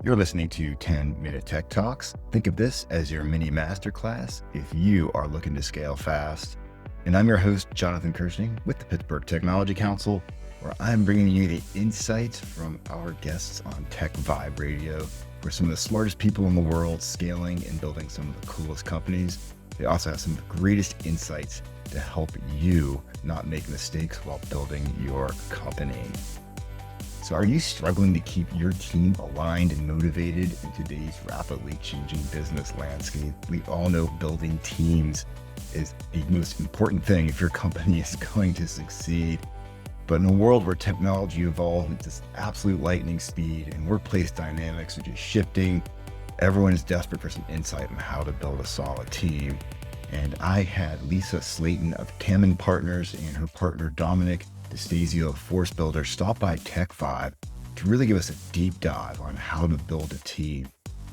You're listening to 10-Minute Tech Talks. Think of this as your mini masterclass if you are looking to scale fast. And I'm your host, Jonathan Kirshning with the Pittsburgh Technology Council, where I'm bringing you the insights from our guests on Tech Vibe Radio. We're some of the smartest people in the world scaling and building some of the coolest companies. They also have some of the greatest insights to help you not make mistakes while building your company. So are you struggling to keep your team aligned and motivated in today's rapidly changing business landscape? We all know building teams is the most important thing if your company is going to succeed. But in a world where technology evolves at this absolute lightning speed and workplace dynamics are just shifting, everyone is desperate for some insight on how to build a solid team. And I had Lisa Slayton of Tammin Partners and her partner Dominic Destasio of Force Builder stop by Tech Vibe to really give us a deep dive on how to build a team.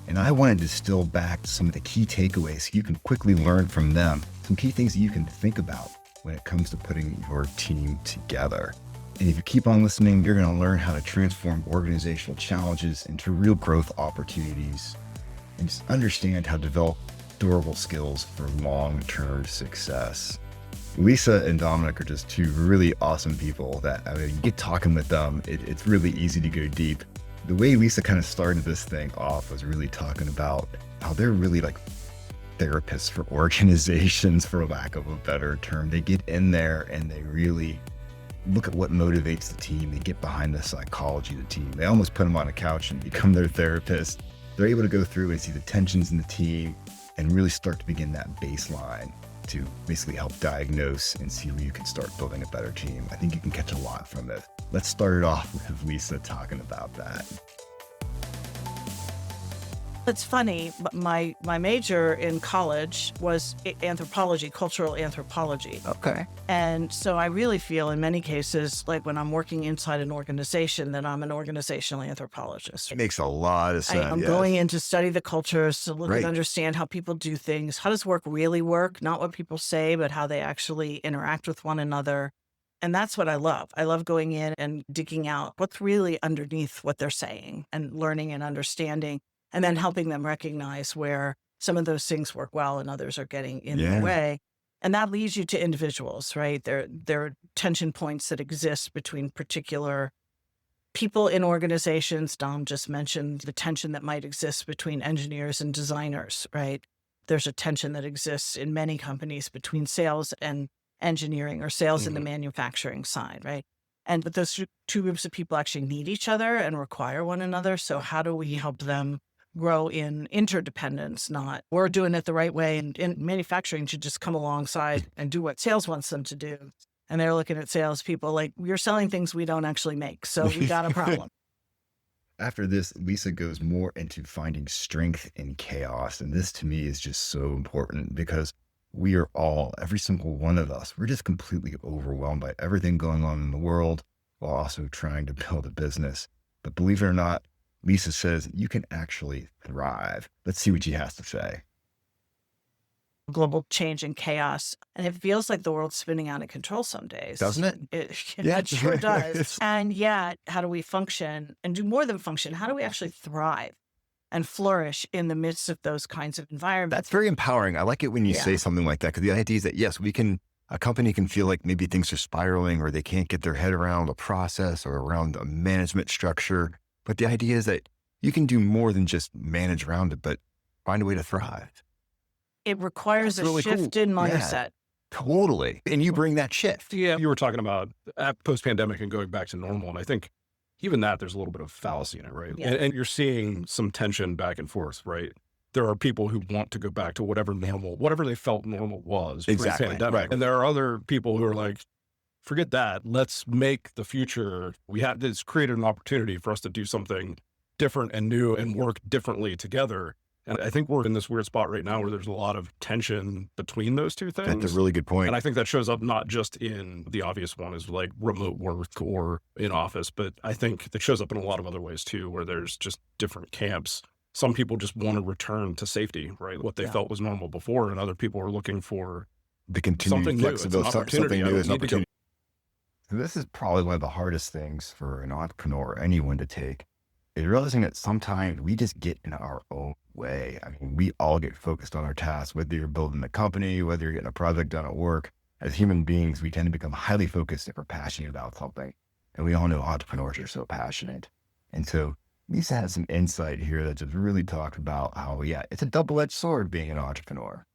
And I wanted to distill back some of the key takeaways so you can quickly learn from them, some key things that you can think about when it comes to putting your team together. And if you keep on listening, you're going to learn how to transform organizational challenges into real growth opportunities and just understand how to develop durable skills for long-term success. Lisa and Dominic are just two really awesome people that, you get talking with them, it's really easy to go deep. The way Lisa kind of started this thing off was really talking about how they're really like therapists for organizations, for lack of a better term. They get in there and they really look at what motivates the team. They get behind the psychology of the team. They almost put them on a couch and become their therapist. They're able to go through and see the tensions in the team and really start to begin that baseline to basically help diagnose and see where you can start building a better team. I think you can catch a lot from it. Let's start it off with Lisa talking about that. It's funny, my major in college was anthropology, cultural anthropology. Okay. And so I really feel in many cases, like when I'm working inside an organization, that I'm an organizational anthropologist. It makes a lot of sense. I'm going in to study the cultures, to look and understand how people do things. How does work really work? Not what people say, but how they actually interact with one another. And that's what I love. I love going in and digging out what's really underneath what they're saying and learning and understanding, and then helping them recognize where some of those things work well and others are getting in the way. And that leads you to individuals, right? There are tension points that exist between particular people in organizations. Dom just mentioned the tension that might exist between engineers and designers, right? There's a tension that exists in many companies between sales and engineering, or sales in the manufacturing side, right? But those two groups of people actually need each other and require one another. So how do we help them grow in interdependence? Not we're doing it the right way, and manufacturing should just come alongside and do what sales wants them to do. And they're looking at salespeople like, you're selling things we don't actually make, so we got a problem. After this, Lisa goes more into finding strength in chaos. And this to me is just so important because we are all, every single one of us, we're just completely overwhelmed by everything going on in the world while also trying to build a business. But believe it or not, Lisa says you can actually thrive. Let's see what she has to say. Global change and chaos. And it feels like the world's spinning out of control some days. Doesn't it? It sure does. And yet, how do we function and do more than function? How do we actually thrive and flourish in the midst of those kinds of environments? That's very empowering. I like it when you say something like that, because the idea is that, yes, a company can feel like maybe things are spiraling or they can't get their head around a process or around a management structure. But the idea is that you can do more than just manage around it, but find a way to thrive. It requires a shift in mindset. Yeah, totally. And you bring that shift. Yeah, you were talking about post-pandemic and going back to normal. And I think even that, there's a little bit of fallacy in it, right? Yeah. And you're seeing some tension back and forth, right? There are people who want to go back to whatever they felt normal was pre-pandemic. Right. And there are other people who are like, forget that. Let's make the future. It's created an opportunity for us to do something different and new and work differently together. And I think we're in this weird spot right now where there's a lot of tension between those two things. That's a really good point. And I think that shows up not just in the obvious one is like remote work or in office, but I think that shows up in a lot of other ways too, where there's just different camps. Some people just want to return to safety, right? What they felt was normal before, and other people are looking for the continued something flexibility, something new is an opportunity. Go. This is probably one of the hardest things for an entrepreneur or anyone to take. is realizing that sometimes we just get in our own way. I mean, we all get focused on our tasks, whether you're building a company, whether you're getting a project done at work. As human beings, we tend to become highly focused if we're passionate about something. And we all know entrepreneurs are so passionate. And so Lisa has some insight here that just really talks about how, yeah, it's a double-edged sword being an entrepreneur.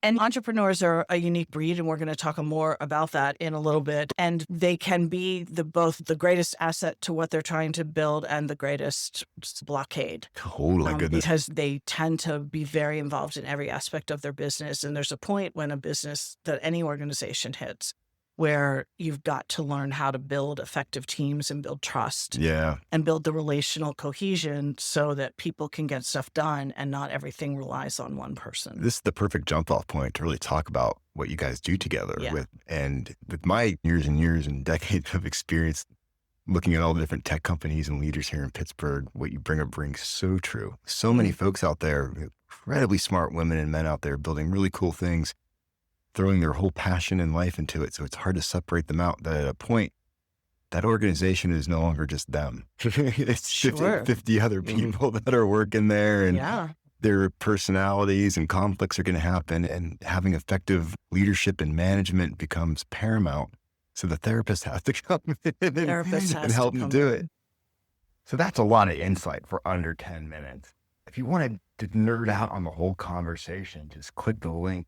And entrepreneurs are a unique breed, and we're going to talk more about that in a little bit. And they can be both the greatest asset to what they're trying to build and the greatest blockade. Oh, my goodness. Because they tend to be very involved in every aspect of their business. And there's a point when a business that any organization hits where you've got to learn how to build effective teams and build trust. Yeah. And build the relational cohesion so that people can get stuff done and not everything relies on one person. This is the perfect jump off point to really talk about what you guys do together with my years and years and decades of experience looking at all the different tech companies and leaders here in Pittsburgh. What you bring up rings so true. So many folks out there, incredibly smart women and men out there building really cool things, throwing their whole passion and life into it. So it's hard to separate them out. That at a point, that organization is no longer just them. It's 50 other people that are working there, and their personalities and conflicts are going to happen, and having effective leadership and management becomes paramount. So the therapist has to come in and help them do it. So that's a lot of insight for under 10 minutes. If you wanted to nerd out on the whole conversation, just click the link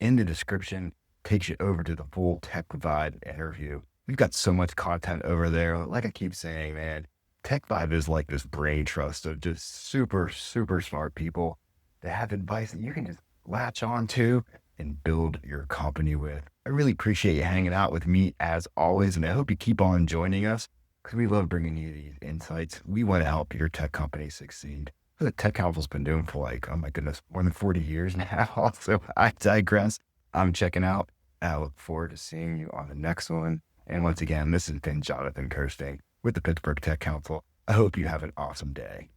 in the description, takes you over to the full Tech Vibe interview. We've got so much content over there. Like I keep saying, man, Tech Vibe is like this brain trust of just super, super smart people that have advice that you can just latch on to and build your company with. I really appreciate you hanging out with me as always, and I hope you keep on joining us because we love bringing you these insights. We want to help your tech company succeed. The Tech Council's been doing for like, oh my goodness, more than 40 years now. So I digress. I'm checking out. I look forward to seeing you on the next one. And once again, this has been Jonathan Kirsting with the Pittsburgh Tech Council. I hope you have an awesome day.